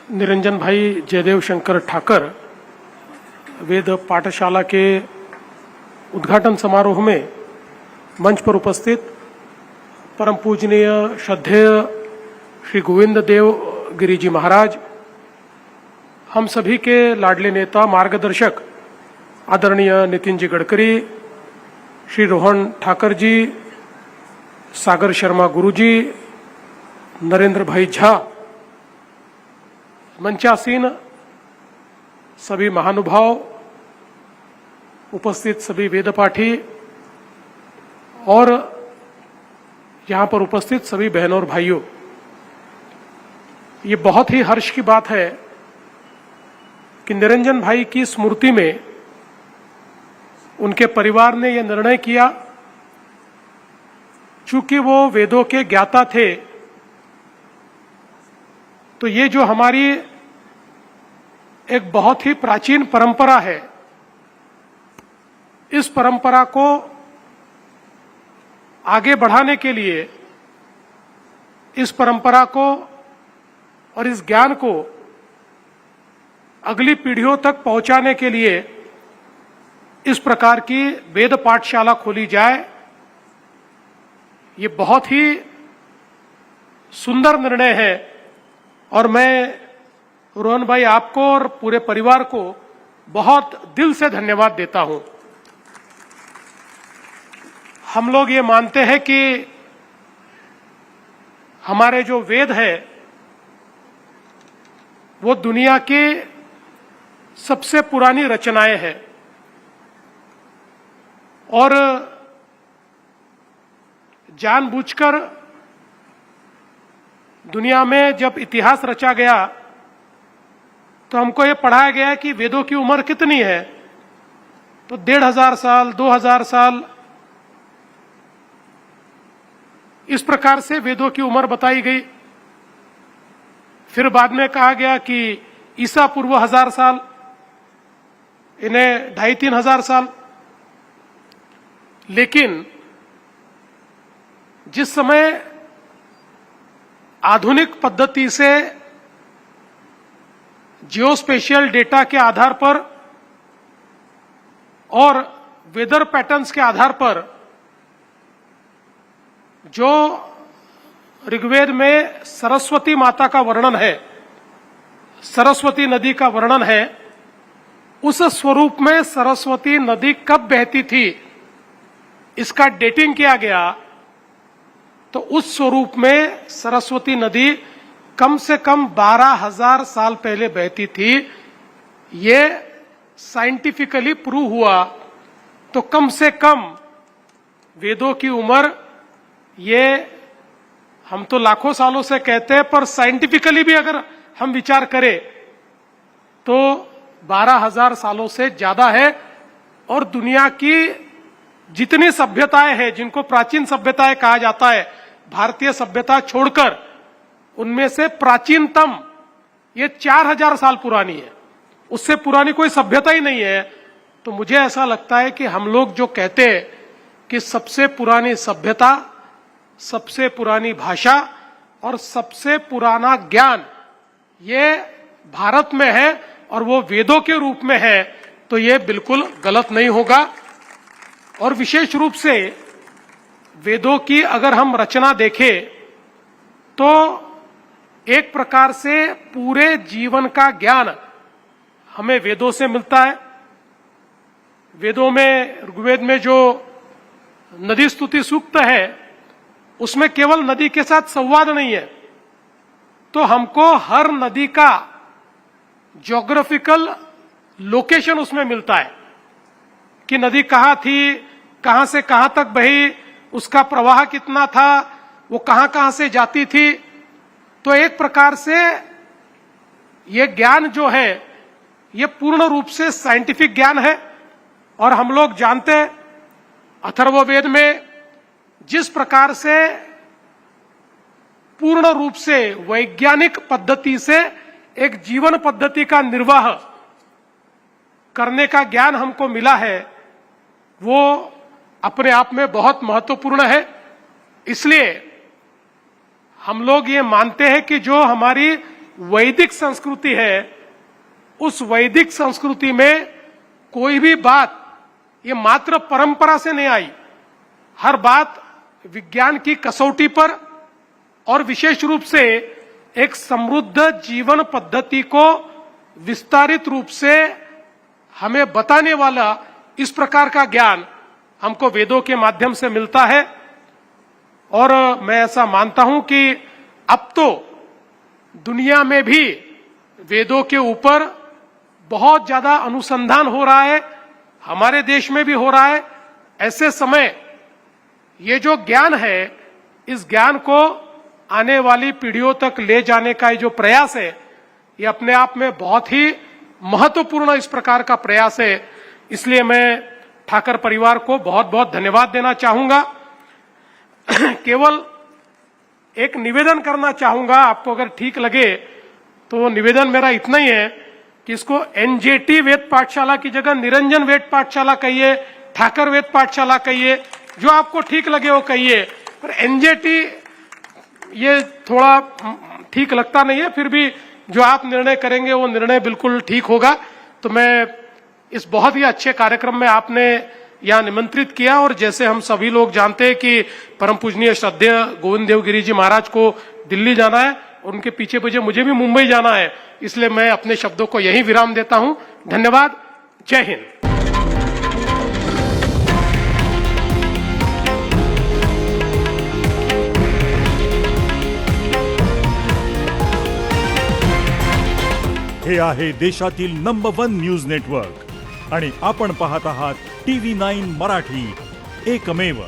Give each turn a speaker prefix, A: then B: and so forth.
A: निरंजन भाई जयदेव शंकर ठाकर वेद पाठशाला के उद्घाटन समारोह में मंच पर उपस्थित परम पूजनीय श्रद्धेय श्री गोविंद देव गिरी जी महाराज, हम सभी के लाडले नेता मार्गदर्शक आदरणीय नितिन जी गडकरी, श्री रोहन ठाकर जी, सागर शर्मा गुरुजी, नरेंद्र भाई झा, मंचासीन सभी महानुभाव, उपस्थित सभी वेदपाठी और यहां पर उपस्थित सभी बहनों और भाइयों, ये बहुत ही हर्ष की बात है कि निरंजन भाई की स्मृति में उनके परिवार ने यह निर्णय किया, चूंकि वो वेदों के ज्ञाता थे, तो ये जो हमारी एक बहुत ही प्राचीन परंपरा है, इस परंपरा को आगे बढ़ाने के लिए, इस परंपरा को और इस ज्ञान को अगली पीढ़ियों तक पहुंचाने के लिए इस प्रकार की वेद पाठशाला खोली जाए, ये बहुत ही सुंदर निर्णय है। और मैं रोहन भाई आपको और पूरे परिवार को बहुत दिल से धन्यवाद देता हूं। हम लोग ये मानते हैं कि हमारे जो वेद है वो दुनिया की सबसे पुरानी रचनाएं हैं, और जानबूझकर दुनिया में जब इतिहास रचा गया तो हमको ये पढ़ाया गया कि वेदों की उम्र कितनी है, तो 1500 साल, 2000 साल, इस प्रकार से वेदों की उम्र बताई गई। फिर बाद में कहा गया कि ईसा पूर्व 1000 साल, इन्हें 2500-3000 साल। लेकिन जिस समय आधुनिक पद्धति से जियोस्पेशियल डेटा के आधार पर और वेदर पैटर्न्स के आधार पर जो ऋग्वेद में सरस्वती माता का वर्णन है, सरस्वती नदी का वर्णन है, उस स्वरूप में सरस्वती नदी कब बहती थी इसका डेटिंग किया गया, तो उस स्वरूप में सरस्वती नदी कम से कम 12,000 साल पहले बहती थी। ये साइंटिफिकली प्रूव हुआ। तो कम से कम वेदों की उम्र, ये हम तो लाखों सालों से कहते हैं, पर साइंटिफिकली भी अगर हम विचार करें तो 12,000 सालों से ज्यादा है। और दुनिया की जितनी सभ्यताएं हैं, जिनको प्राचीन सभ्यताएं कहा जाता है, भारतीय सभ्यता छोड़कर, उनमें से प्राचीनतम ये 4000 साल पुरानी है, उससे पुरानी कोई सभ्यता ही नहीं है। तो मुझे ऐसा लगता है कि हम लोग जो कहते हैं कि सबसे पुरानी सभ्यता, सबसे पुरानी भाषा और सबसे पुराना ज्ञान ये भारत में है और वो वेदों के रूप में है, तो ये बिल्कुल गलत नहीं होगा। और विशेष रूप से वेदों की अगर हम रचना देखें तो एक प्रकार से पूरे जीवन का ज्ञान हमें वेदों से मिलता है। वेदों में, ऋग्वेद में जो नदी स्तुति सूक्त है, उसमें केवल नदी के साथ संवाद नहीं है, तो हमको हर नदी का ज्योग्राफिकल लोकेशन उसमें मिलता है कि नदी कहां थी, कहां से कहां तक बही, उसका प्रवाह कितना था, वो कहां कहां से जाती थी। तो एक प्रकार से ये ज्ञान जो है ये पूर्ण रूप से साइंटिफिक ज्ञान है। और हम लोग जानते हैं अथर्ववेद में जिस प्रकार से पूर्ण रूप से वैज्ञानिक पद्धति से एक जीवन पद्धति का निर्वाह करने का ज्ञान हमको मिला है, वो अपने आप में बहुत महत्वपूर्ण है। इसलिए हम लोग ये मानते हैं कि जो हमारी वैदिक संस्कृति है, उस वैदिक संस्कृति में कोई भी बात ये मात्र परंपरा से नहीं आई। हर बात विज्ञान की कसौटी पर और विशेष रूप से एक समृद्ध जीवन पद्धति को विस्तारित रूप से हमें बताने वाला इस प्रकार का ज्ञान हमको वेदों के माध्यम से मिलता है। और मैं ऐसा मानता हूं कि अब तो दुनिया में भी वेदों के ऊपर बहुत ज्यादा अनुसंधान हो रहा है, हमारे देश में भी हो रहा है। ऐसे समय ये जो ज्ञान है, इस ज्ञान को आने वाली पीढ़ियों तक ले जाने का ये जो प्रयास है, ये अपने आप में बहुत ही महत्वपूर्ण इस प्रकार का प्रयास है। इसलिए मैं ठाकर परिवार को बहुत बहुत धन्यवाद देना चाहूंगा। केवल एक निवेदन करना चाहूंगा, आपको अगर ठीक लगे तो निवेदन मेरा इतना ही है कि इसको एनजेटी वेद पाठशाला की जगह निरंजन वेद पाठशाला कहिए, ठाकर वेद पाठशाला कहिए, जो आपको ठीक लगे वो कहिए। पर एनजेटी ये थोड़ा ठीक लगता नहीं है, फिर भी जो आप निर्णय करेंगे वो निर्णय बिल्कुल ठीक होगा। तो मैं इस बहुत ही अच्छे कार्यक्रम में आपने यहाँ निमंत्रित किया, और जैसे हम सभी लोग जानते हैं कि परम पूजनीय श्रद्धेय गोविंद देवगिरी जी महाराज को दिल्ली जाना है, उनके पीछे पीछे मुझे भी मुंबई जाना है, इसलिए मैं अपने शब्दों को यहीं विराम देता हूं। धन्यवाद। जय हिंद।
B: हे आहे देशातील नंबर 1 न्यूज नेटवर्क आणि आपण पाहत आहात TV9 मराठी, एकमेव।